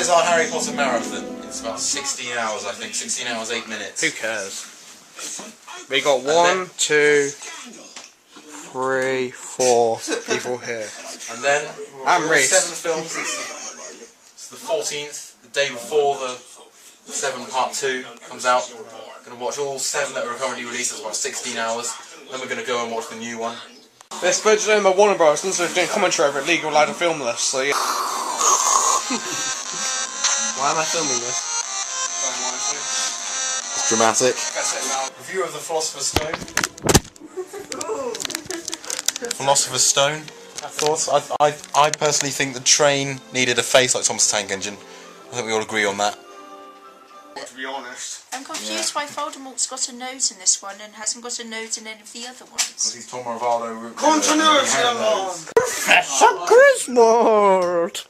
is our Harry Potter marathon. It's about 16 hours, I think. 16 hours, 8 minutes. Who cares? We got 1, 2, 3, 4 people here. And then, I'm Reese. 7 films. It's the 14th, the day before the 7 Part 2 comes out. We're going to watch all 7 that are currently released. It's about 16 hours. Then we're going to go and watch the new one. This footage owned by Warner Bros. And so we're doing commentary over illegal allowed to film this, so yeah. Why am I filming this? It's dramatic. Review of the Philosopher's Stone. Philosopher's Stone. Thoughts? I personally think the train needed a face like Thomas the Tank Engine. I think we all agree on that. To be honest. I'm confused why Voldemort's got a nose in this one and hasn't got a nose in any of the other ones. Because he's Tom Rivaldo. Continuity alone! Professor Griswold!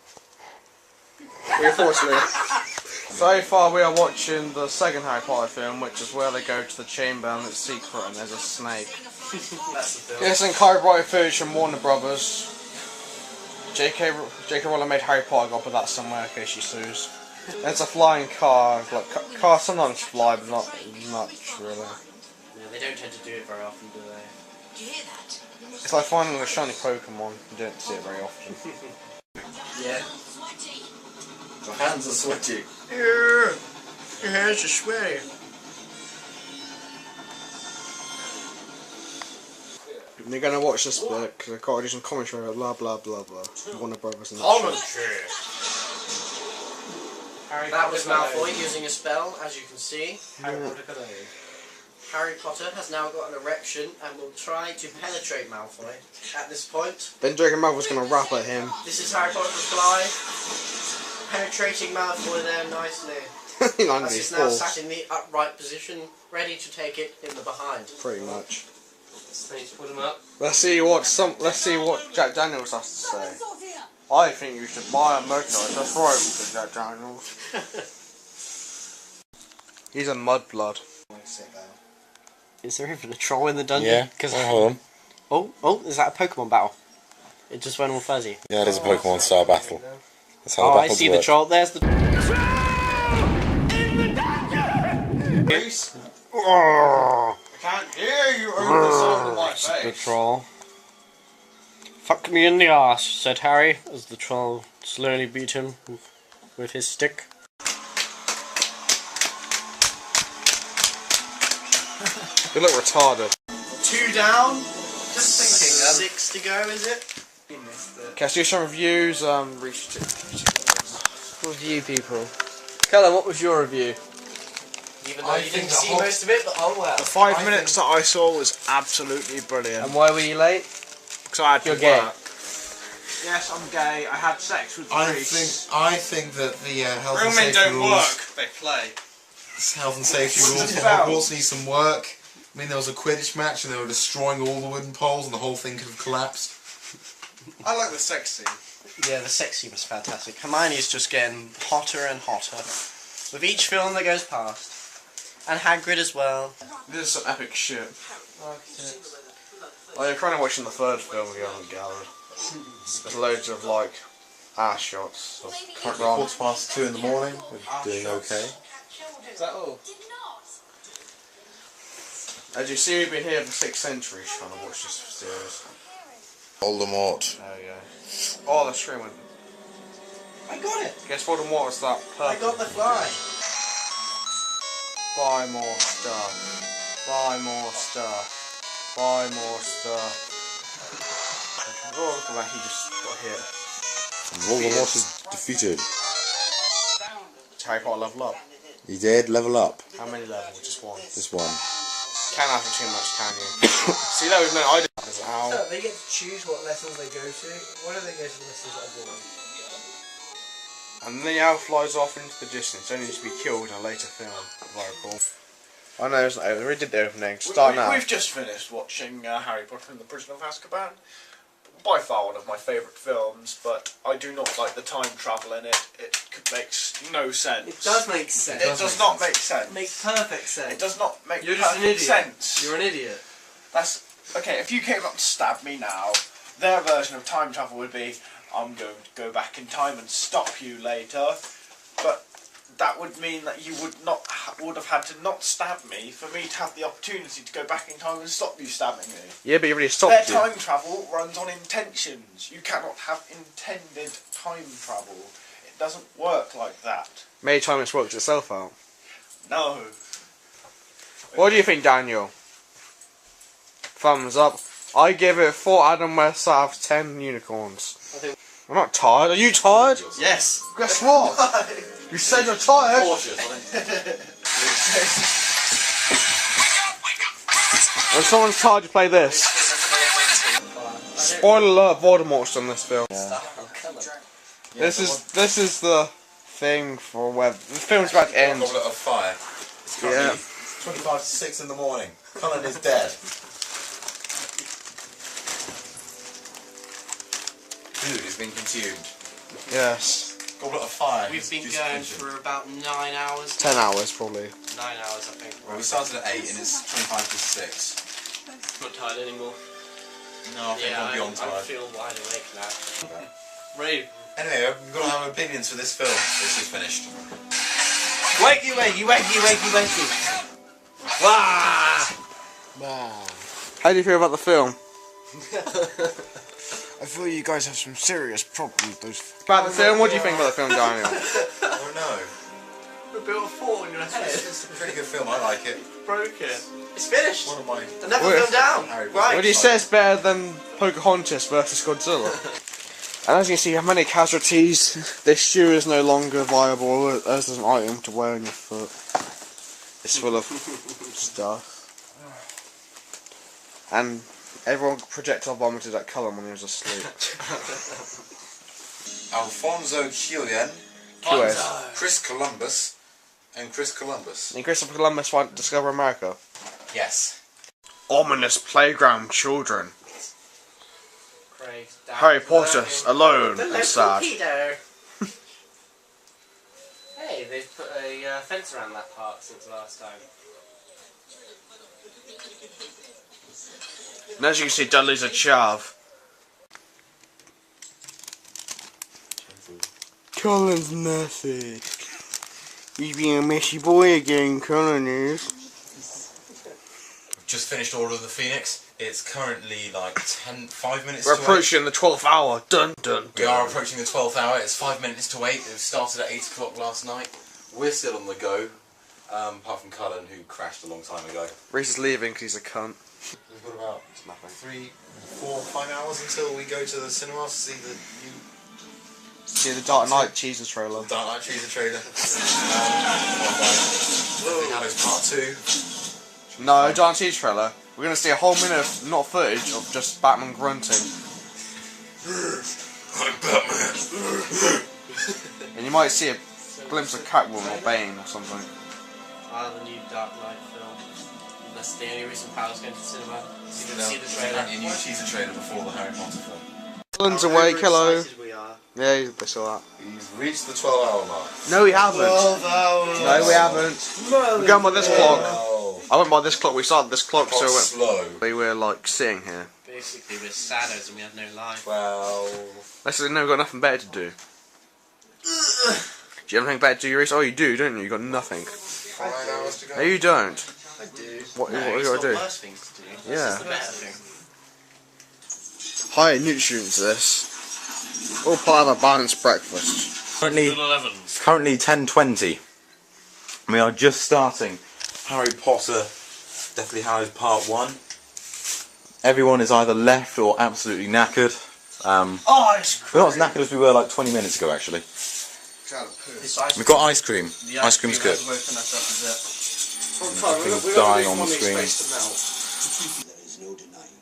So far we are watching the second Harry Potter film, which is where they go to the chamber and it's secret and there's a snake. Yes, and copyright footage from Warner Brothers. J.K. Rowling made Harry Potter, I'll put that somewhere in case she sues. It's a flying car. Like cars sometimes fly, but not much really. No, they don't tend to do it very often, do they? Do you hear that? It's like finding a shiny Pokemon. You don't see it very often. Yeah. My hands are sweaty. Your hands are sweaty. You're gonna watch this bit because I've got to do some commentary about blah blah blah blah. Warner Brothers and Commentary. That was Malfoy using a spell, as you can see. Harry Potter has now got an erection and will try to penetrate Malfoy at this point. Then Draco Malfoy's gonna rap at him. This is Harry Potter's reply. Penetrating Malfoy there nicely. As he's now sat in the upright position, ready to take it in the behind. Pretty much. Snakes put him up. Let's see what Jack Daniels has to say. I think you should buy a merchandise. That's right, Mr. Jack Daniels. He's a mudblood. Is there even a troll in the dungeon? Yeah. Hold on. Oh, is that a Pokemon battle? It just went all fuzzy. Yeah, it is a Pokemon style battle. That's how the I battles see work. the troll. There's the. I can't hear you over the sound of my face. The troll. Fuck me in the arse, said Harry, as the troll slowly beat him with his stick. You look retarded. 2 down. Just thinking. 6 to go, is it? You missed it. Okay, let's do some reviews. Review people. Callum, what was your review? Even though you didn't see most of it, but oh well. The 5 minutes that I saw was absolutely brilliant. And why were you late? Because I had to You're gay. work. Yes, I'm gay. I had sex with Reese. I think that the health Real and men safety don't rules, work. They play. health and safety What's rules it for about? Hogwarts need some work. I mean, there was a Quidditch match and they were destroying all the wooden poles and the whole thing could have collapsed. I like the sex scene. Yeah, the sex scene was fantastic. Hermione's just getting hotter and hotter with each film that goes past. And Hagrid as well. This is some epic shit. Oh, you're currently watching the third film we haven't gathered. There's loads of like ass shots. Currently 2:15 in the morning. We're doing okay. Is that all? As you see, we've been here for 6 centuries trying to watch this series. Voldemort. There we go. Oh, the screen went. I got it! Guess Voldemort was that I got the fly. Buy more stuff. Buy more stuff. Buy more stuff. Oh, look at that, he just got hit. Voldemort is defeated. Harry Potter level up. He did level up. How many levels? Just one. Just one. Can't have too much, can you? See, that was no idea. Ow. So they get to choose what lessons they go to. Why do they go to lessons that are boring? And then the owl flies off into the distance, only to be killed in a later film, if I recall. I know, it's not over. We did the opening. Start now. We've just finished watching Harry Potter and the Prisoner of Azkaban. By far one of my favourite films, but I do not like the time travel in it. It makes no sense. It does make sense. It does not make sense. It makes perfect sense. It does not make You're just an idiot. sense. You're an idiot. That's okay. If you came up to stab me now, their version of time travel would be, I'm going to go back in time and stop you later. but that would mean that you would have had to not stab me for me to have the opportunity to go back in time and stop you stabbing me. Yeah, but you already Their stopped you. time travel runs on intentions. You cannot have intended time travel. It doesn't work like that. Maybe time has worked itself out. No. What do you think, Daniel? Thumbs up. I give it 4 Adam West out of 10 unicorns. I'm not tired. Are you tired? Yes. Guess what? You said you're tired. When someone's tired, you play this. Spoiler alert: Voldemort's in this film. Yeah. This is the thing for where the film's about to end. Goblet of fire. It's currently 25 to 6 in the morning. Cullen is dead. Food has been consumed. Yes. Goblet of fire. We've been going for about 9 hours. 10 hours probably. 9 hours, I think. Well, we started at 8 and it's 25 to 6. Not tired anymore. No, I think I'm beyond I tired. feel wide awake now. Ready? Anyway, we've got to have opinions for this film. This is finished. Wakey, wakey, wakey, wakey, wakey. Wah! How do you feel about the film? I feel you guys have some serious problems. About the film, what do you think about the film, Daniel? Oh no. We built a fort in your head. It's a pretty good film, I like it. Broke it. It's finished. One of my... Another film down. Right. Would you say it's better than Pocahontas versus Godzilla? And as you can see, how many casualties. This shoe is no longer viable as an item to wear on your foot. It's full of stuff. And everyone projectile vomited at Cullen when he was asleep. Alfonso Cuarón, QS. Chris Columbus, and Chris Columbus. And Christopher Columbus wanted to discover America. Yes. Ominous playground children. Craig's Harry Potter alone and sad. Hey, they've put a fence around that park since last time. And as you can see, Dudley's a chav. Cullen's messy. He's being a messy boy again, Cullen is. Just finished Order of the Phoenix. It's currently like 5 minutes We're to approaching the 12th hour. Dun dun dun. We are approaching the 12th hour. It's 5 minutes to 8. It started at 8 o'clock last night. We're still on the go. Apart from Cullen, who crashed a long time ago. Reese is leaving because he's a cunt. We've got about 3, 4, 5 hours until we go to the cinema to see the new See the Dark Knight teaser trailer. Dark Knight teaser trailer. Hallows Part 2. No, Dark Knight teaser trailer. We're going to see a whole minute of not footage of just Batman grunting. I'm Batman. And you might see a glimpse of Catwoman or Bane or something. The new Dark Knight film. That's the only reason Paul's going to the cinema. See the There's trailer. apparently a new teaser trailer before the Harry Potter film. Cullen's awake, hello. Excited we are. Yeah, they saw that. We've reached the 12-hour mark. No, we haven't. 12 hours. No, we haven't. We're going by this clock. Oh, I went by this clock. We started this clock, so slow. we were like sitting here. Basically, we're saddos and we have no life. 12. Let's say no, we've got nothing better to do. Do you have anything better to do, Reese? Oh, you do, don't you? You got nothing. 5 hours to go. No, you don't. I do. What No, you he's gotta got do? worse things to do. Yeah. This is the better thing. High nutrients, this. All part of a balanced breakfast. It's currently 10:20. We are just starting Harry Potter, Deathly Hallows Part 1. Everyone is either left or absolutely knackered. We're not as knackered as we were like 20 minutes ago, actually. We've got ice cream. Ice cream's good. Everything's dying on the screen. There is no denying.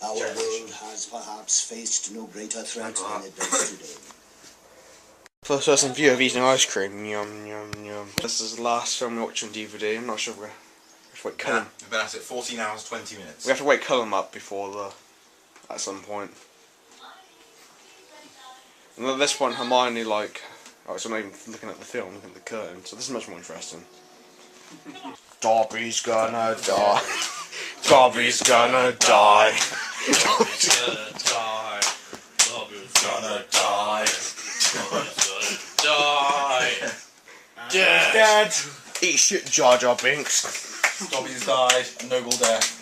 Our world has perhaps faced no greater threat than it does today. First person view of eating ice cream. Yum, yum, yum. This is the last film we watch on DVD. I'm not sure if we have to wait Cullen. We've been at it 14 hours, 20 minutes. We have to wake Cullen up before at some point. And at this point, Hermione, like... Oh, so I'm not even looking at the film, looking at the curtain, so this is much more interesting. Dobby's gonna die. Dobby's gonna die. Dobby's gonna die. Dobby's gonna die. Dobby's gonna die. Dead. Eat shit, Jar Jar Binks. Dobby's died. A noble death.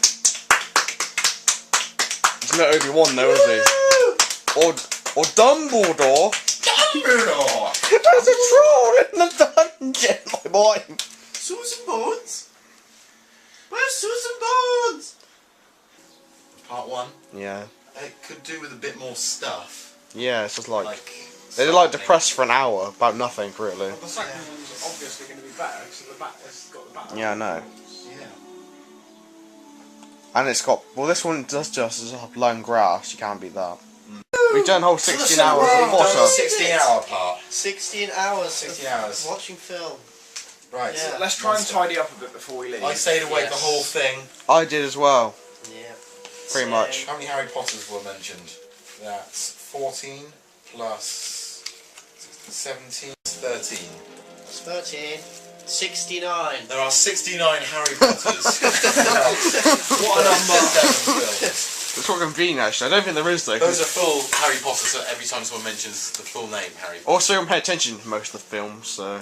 He's not Obi-Wan though, is he? Or Dumbledore. Dumbledore! There's a troll in the dungeon, my boy. Susan Bones? Where's Susan Bones? Part 1. Yeah. It could do with a bit more stuff. Yeah, it's just like they're like depressed for an hour about nothing, really. Well, the second one's obviously going to be better because it's got the battle. Yeah, I know. Yeah. And it's got, well, this one does just as long grass, you can't beat that. We've done whole 16 hours of Potter. 16-hour part. 16 hours. 16 hours. Watching film. Right. Yeah. Let's try and tidy up a bit before we leave. I stayed awake Yes. the whole thing. I did as well, Yeah. pretty much. How many Harry Potters were mentioned? That's 14 plus 17, 13. It's 13. 69. There are 69 Harry Potters. What a number. It's quite convenient actually, I don't think there is though. Those are full Harry Potters, so every time someone mentions the full name Harry Potter. Also, you don't pay attention to most of the films, so...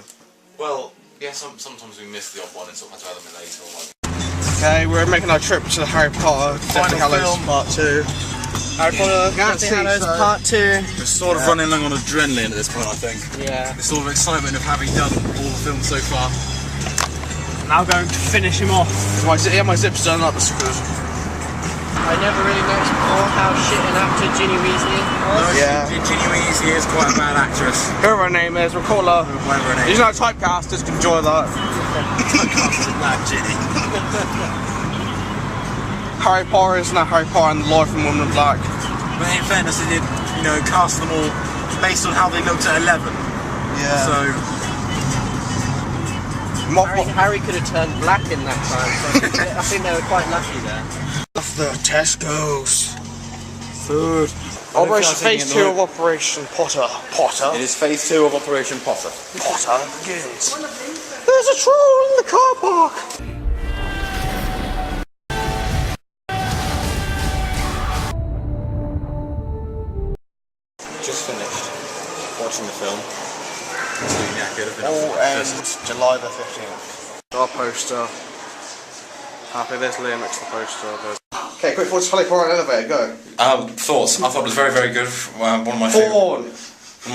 Well, yeah, sometimes we miss the odd one and sort of have to add them in later. Or like. Okay, we're making our trip to the Harry Potter Deathly Hallows film. Part 2. Harry Potter Deathly Hallows Part 2. We're sort of running along on adrenaline at this point, I think. Yeah. The sort of excitement of having done all the films so far. Now going to finish him off. My zip's done up, that's good. I never really noticed before how shit an actor Ginny Weasley was. Yeah. Ginny Weasley is quite a bad actress. Whoever her name is, we'll call her. Whatever her name She's not typecasters, can enjoy that. Mad Ginny. Harry Potter is not Harry Potter and the Life of Woman in Black. But in fairness, they did, cast them all based on how they looked at 11. Yeah. So, Harry could have turned black in that time, so I think they were quite lucky there. The Tesco's. Food. Operation Phase 2 of Operation Potter. it is phase 2 of Operation Potter. Potter begins. There's a troll in the car park. Just finished watching the film. Absolutely knackered. All ends July the 15th. Our poster. Happy there's Liam next to the poster. Okay, quick thoughts for Harry Potter elevator, go. Thoughts. I thought it was very, very good. One of my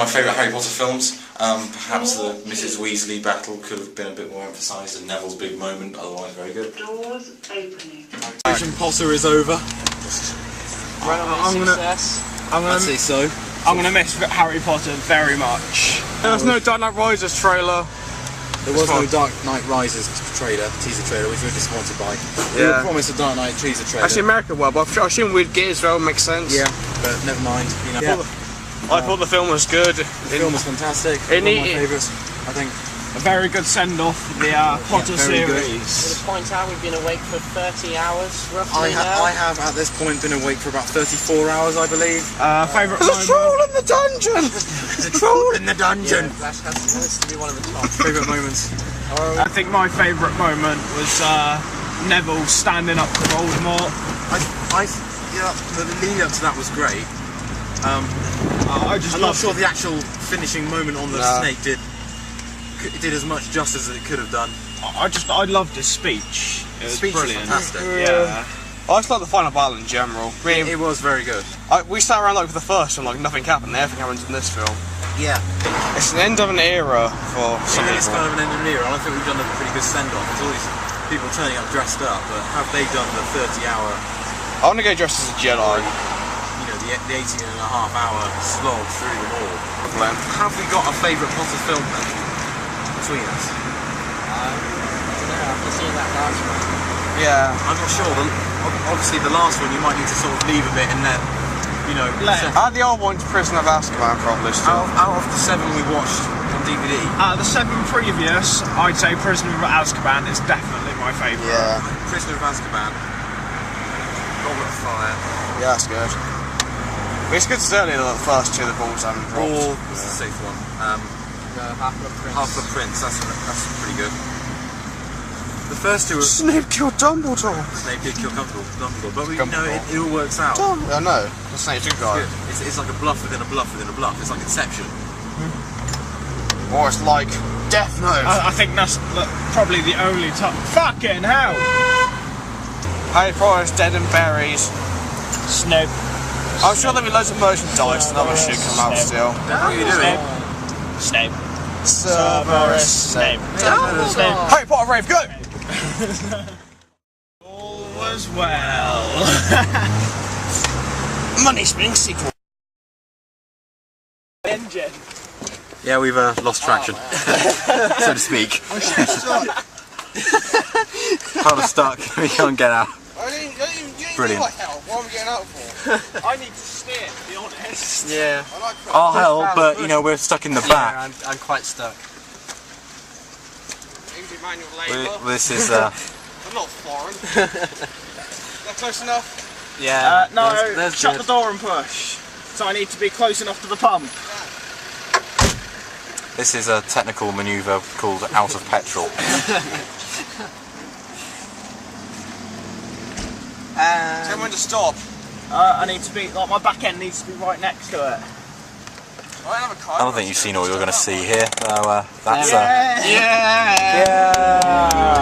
favourite Harry Potter films. Perhaps the Mrs. Weasley battle could have been a bit more emphasised, and Neville's big moment. Otherwise, very good. Doors opening. Operation Potter is over. I'd say so. I'm gonna miss Harry Potter very much. There was no Dark Knight Rises trailer. There was no Dark Knight Rises teaser trailer, which we were disappointed by. We were promised a Dark Knight teaser trailer. Actually, America well, but I assume we'd get Israel, makes sense. Yeah, but never mind. I thought the film was good. The film was fantastic. It One of my needed- favourites, I think. A very good send-off for the Potter very good. series. To point out, we've been awake for 30 hours, roughly now. I have at this point been awake for about 34 hours, I believe. Favourite There's a moment. troll in the dungeon! There's a troll in the dungeon. That has to be one of the top. Favourite moments. I think my favourite moment was Neville standing up to Voldemort. The lead up to that was great. I just I'm not loved sure it. the actual finishing moment on the snake did as much justice as it could have done. I loved his speech. It was Speech was brilliant. fantastic. Yeah. I just like the final battle in general. It was very good. We sat around like for the first one, like nothing happened. Everything happens in this film. Yeah. It's an end of an era for some It's people. kind of an end of an era. I think we've done a pretty good send-off. There's all these people turning up dressed up, but have they done the 30-hour, I want to go dressed as a Jedi. the 18.5-hour slog through them all? Glenn. Have we got a favourite Potter film then between us? I don't know, after seeing that last one. Yeah. I'm not sure. Obviously, the last one you might need to sort of leave a bit and let Add the old one to Prisoner of Azkaban probably still. Out of the 7 we watched on DVD, The 7 previous, I'd say Prisoner of Azkaban is definitely my favourite. Yeah. Prisoner of Azkaban, Goblet of Fire, Yeah, that's good. But it's good to say earlier that the first two of the balls haven't dropped. or what's the 6th one? Half-Blood Prince. Half-Blood Prince. That's pretty good. The first two were Snape killed Dumbledore! Snape did kill Dumbledore, but Dumbledore. it all works out. I know. The Snape's a good guy. It's like a bluff within a bluff within a bluff. It's like Inception. Or it's like Death Note. I think that's probably the only time. Fucking hell! Harry Potter is dead and buried. Snape. I'm sure there'll be loads of merchandise and other shit come out still. What are you doing? Snape. Severus Snape. Harry Potter rave, go! All was well. Money Spring sequel. Engine. Yeah, we've lost traction, so to speak. Kind of stuck. We can't get out. Brilliant. What am I getting out for? I need to steer, to be honest. Yeah. I'll help, but you know we're stuck in the back. I'm quite stuck. Easy manual labour. This is. I'm not foreign. Is that close enough? Yeah. No, that's shut good. the door and push. So I need to be close enough to the pump. This is a technical manoeuvre called out of petrol. Tell me when to stop. I need to be, like, my back end needs to be right next to it. I don't have a car. I don't think you've seen all you're going to see here. So that's Yeah! yeah.